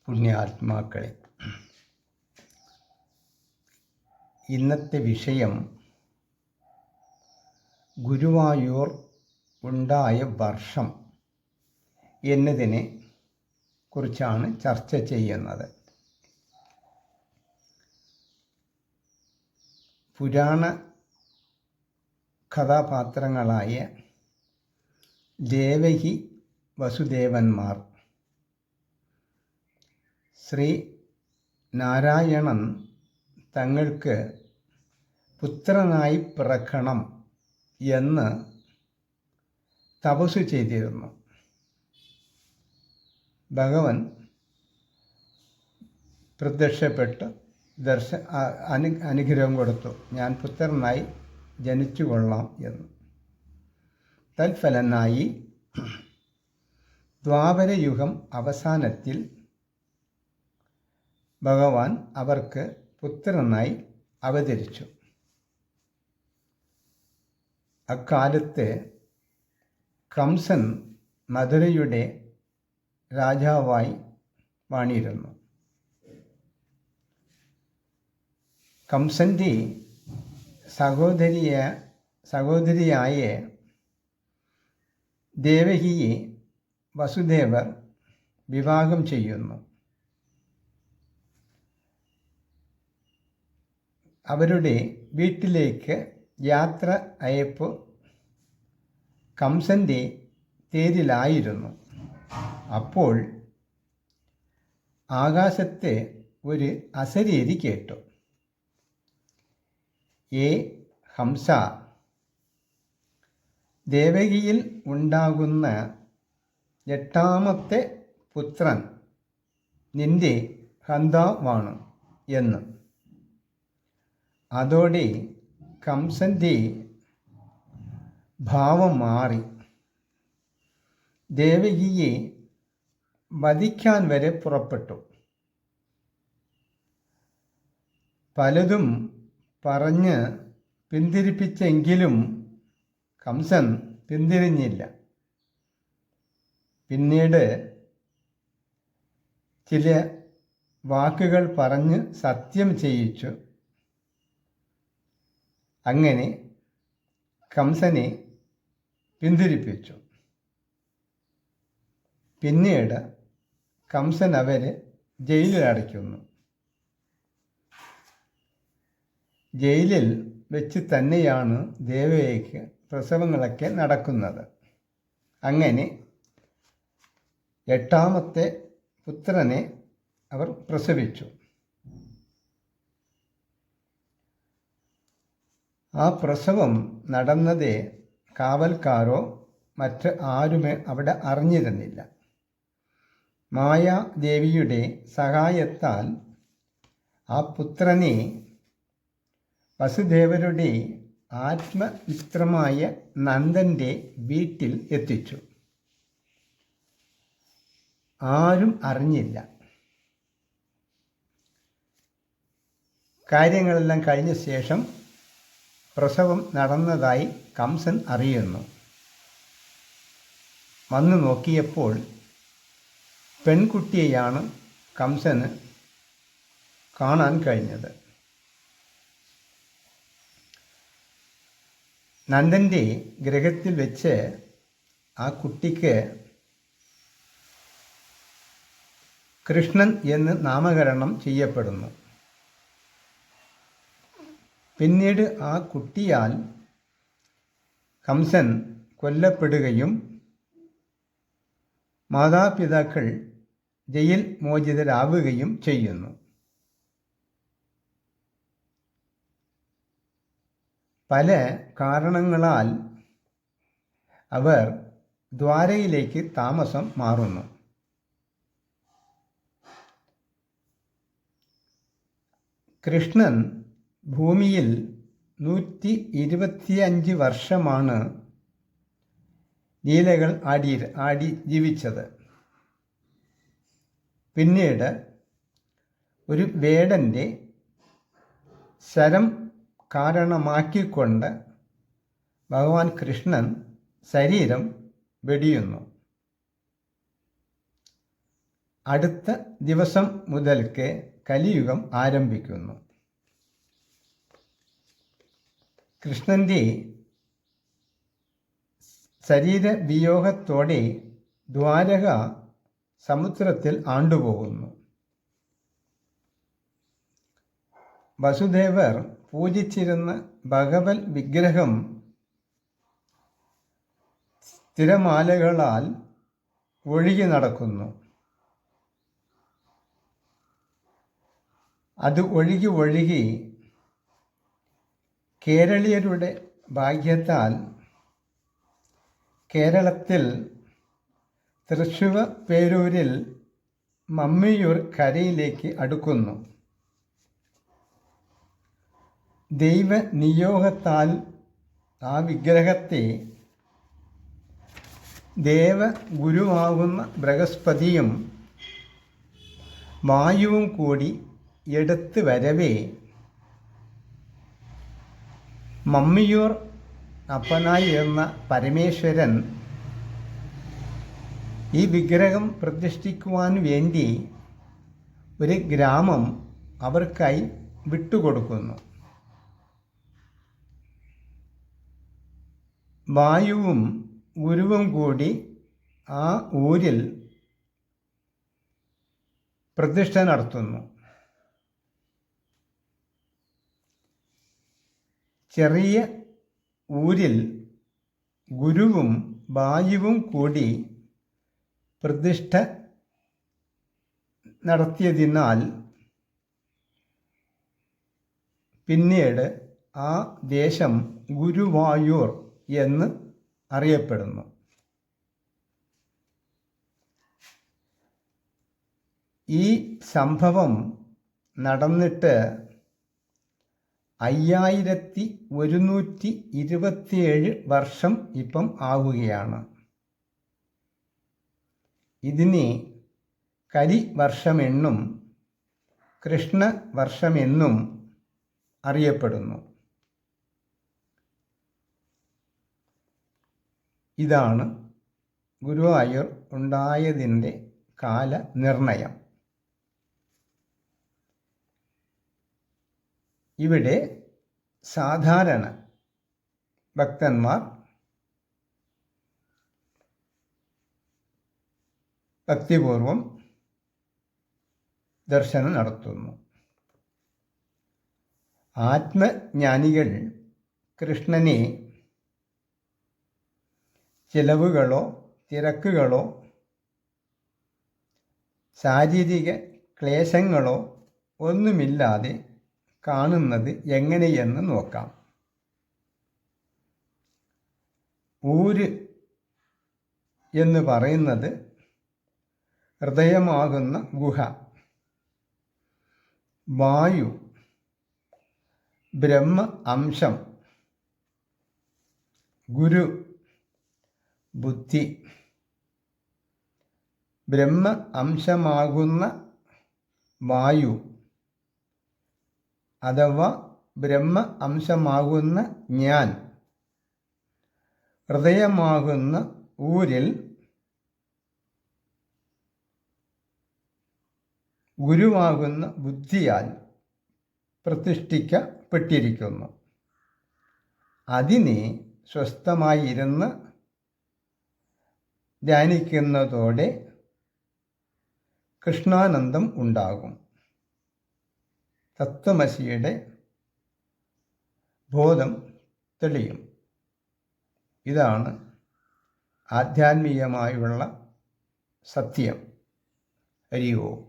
പുണ്യാത്മാക്കളെ, ഇന്നത്തെ വിഷയം ഗുരുവായൂർ ഉണ്ടായ വർഷം എന്നതിനെ കുറിച്ചാണ് ചർച്ച ചെയ്യുന്നത്. പുരാണ കഥാപാത്രങ്ങളായ ദേവകി വസുദേവന്മാർ ശ്രീ നാരായണൻ തങ്ങൾക്ക് പുത്രനായി പിറക്കണം എന്ന് തപസ്സു ചെയ്തിരുന്നു. ഭഗവാൻ പ്രത്യക്ഷപ്പെട്ട് അനുഗ്രഹം കൊടുത്തു, ഞാൻ പുത്രനായി ജനിച്ചു കൊള്ളാം എന്ന്. തൽഫലനായി ദ്വാപരയുഗം അവസാനത്തിൽ ഭഗവാൻ അവർക്ക് പുത്രനായി അവതരിച്ചു. അക്കാലത്ത് കംസൻ മധുരയുടെ രാജാവായി വാണിരുന്നു. കംസൻ്റെ സഹോദരിയായ ദേവകിയെ വസുദേവർ വിവാഹം ചെയ്യുന്നു. അവരുടെ വീട്ടിലേക്ക് യാത്ര അയപ്പ് കംസൻ്റെ തേരിലായിരുന്നു. അപ്പോൾ ആകാശത്തെ ഒരു അശരീരി കേട്ടു. ഏ ഹംസ, ദേവകിയിൽ ഉണ്ടാകുന്ന 8ാമത്തെ പുത്രൻ നിന്റെ ഹന്താവാണ് എന്ന്. അതോടെ കംസൻ്റെ ഭാവം മാറി. ദേവകിയെ വധിക്കാൻ വരെ പുറപ്പെട്ടു. പലതും പറഞ്ഞ് പിന്തിരിപ്പിച്ചെങ്കിലും കംസൻ പിന്തിരിഞ്ഞില്ല. പിന്നീട് ചില വാക്കുകൾ പറഞ്ഞ് സത്യം ചെയ്യിച്ചു. അങ്ങനെ കംസനെ പിന്തിരിപ്പിച്ചു. പിന്നീട് കംസൻ അവരെ ജയിലിൽ അടയ്ക്കുന്നു. ജയിലിൽ വെച്ച് തന്നെയാണ് ദേവകിക്ക് പ്രസവങ്ങളൊക്കെ നടക്കുന്നത്. അങ്ങനെ 8ാമത്തെ പുത്രനെ അവർ പ്രസവിച്ചു. ആ പ്രസവം നടന്നത് കാവൽക്കാരോ മറ്റ് ആരുമേ അവിടെ അറിഞ്ഞിരുന്നില്ല. മായാദേവിയുടെ സഹായത്താൽ ആ പുത്രനെ വസുദേവരുടെ ആത്മമിത്രമായ നന്ദൻ്റെ വീട്ടിൽ എത്തിച്ചു. ആരും അറിഞ്ഞില്ല. കാര്യങ്ങളെല്ലാം കഴിഞ്ഞ ശേഷം പ്രസവം നടന്നതായി കംസൻ അറിയുന്നു. വന്നു നോക്കിയപ്പോൾ പെൺകുട്ടിയെയാണ് കംസന് കാണാൻ കഴിഞ്ഞത്. നന്ദൻ്റെ ഗൃഹത്തിൽ വെച്ച് ആ കുട്ടിക്ക് കൃഷ്ണൻ എന്ന് നാമകരണം ചെയ്യപ്പെടുന്നു. പിന്നീട് ആ കുട്ടിയാൽ കംസൻ കൊല്ലപ്പെടുകയും മാതാപിതാക്കൾ ജയിൽ മോചിതരാവുകയും ചെയ്യുന്നു. പല കാരണങ്ങളാൽ അവർ ദ്വാരയിലേക്ക് താമസം മാറുന്നു. കൃഷ്ണൻ ഭൂമിയിൽ 125 വർഷമാണ് ലീലകൾ ആടി ജീവിച്ചത്. പിന്നീട് ഒരു വേടൻ്റെ ശരം കാരണമാക്കിക്കൊണ്ട് ഭഗവാൻ കൃഷ്ണൻ ശരീരം വെടിയുന്നു. അടുത്ത ദിവസം മുതൽക്ക് കലിയുഗം ആരംഭിക്കുന്നു. കൃഷ്ണൻ്റെ ശരീരവിയോഗത്തോടെ ദ്വാരക സമുദ്രത്തിൽ ആണ്ടുപോകുന്നു. വസുദേവർ പൂജിച്ചിരുന്ന ഭഗവത് വിഗ്രഹം തിരമാലകളാൽ ഒഴുകി നടക്കുന്നു. അത് ഒഴുകി കേരളീയരുടെ ഭാഗ്യത്താൽ കേരളത്തിൽ തൃശ്ശൂർ മമ്മിയൂർ കരയിലേക്ക് അടുക്കുന്നു. ദൈവനിയോഗത്താൽ ആ വിഗ്രഹത്തെ ദേവഗുരുവാകുന്ന ബൃഹസ്പതിയും വായുവും കൂടി എടുത്ത് വരവേ മമ്മിയൂർ അപ്പനായി എന്ന പരമേശ്വരൻ ഈ വിഗ്രഹം പ്രതിഷ്ഠിക്കുവാൻ വേണ്ടി ഒരു ഗ്രാമം അവർക്കായി വിട്ടുകൊടുക്കുന്നു. വായുവും ഗുരുവും കൂടി ആ ഊരിൽ പ്രതിഷ്ഠ നടത്തുന്നു. ചെറിയ ഊരിൽ ഗുരുവും വായുവും കൂടി പ്രതിഷ്ഠ നടത്തിയതിനാൽ പിന്നീട് ആ ദേശം ഗുരുവായൂർ എന്ന് അറിയപ്പെടുന്നു. ഈ സംഭവം നടന്നിട്ട് 5127 വർഷം ഇപ്പം ആവുകയാണ്. ഇതിനെ കരിവർഷമെന്നും കൃഷ്ണവർഷമെന്നും അറിയപ്പെടുന്നു. ഇതാണ് ഗുരുവായൂർ ഉണ്ടായതിൻ്റെ കാലനിർണയം. ഇവിടെ സാധാരണ ഭക്തന്മാർ ഭക്തിപൂർവം ദർശനം നടത്തുന്നു. ആത്മജ്ഞാനികൾ കൃഷ്ണനെ ചിലവുകളോ തിരക്കുകളോ ശാരീരിക ക്ലേശങ്ങളോ ഒന്നുമില്ലാതെ കാണുന്നത് എങ്ങനെയെന്ന് നോക്കാം. ഊര് എന്ന് പറയുന്നത് ഹൃദയമാകുന്ന ഗുഹ, വായു ബ്രഹ്മ അംശം, ഗുരു ബുദ്ധി. ബ്രഹ്മ അംശമാകുന്ന വായു അഥവാ ബ്രഹ്മ അംശമാകുന്ന ഞാൻ ഹൃദയമാകുന്ന ഊരിൽ ഗുരുവാകുന്ന ബുദ്ധിയാൽ പ്രതിഷ്ഠിക്കപ്പെട്ടിരിക്കുന്നു. അതിനെ സ്വസ്ഥമായിരുന്ന് ധ്യാനിക്കുന്നതോടെ കൃഷ്ണാനന്ദം ഉണ്ടാകും. തത്വമസിയുടെ ബോധം തെളിയും. ഇതാണ് ആധ്യാത്മികമായുള്ള സത്യം. ഹരി ഓം.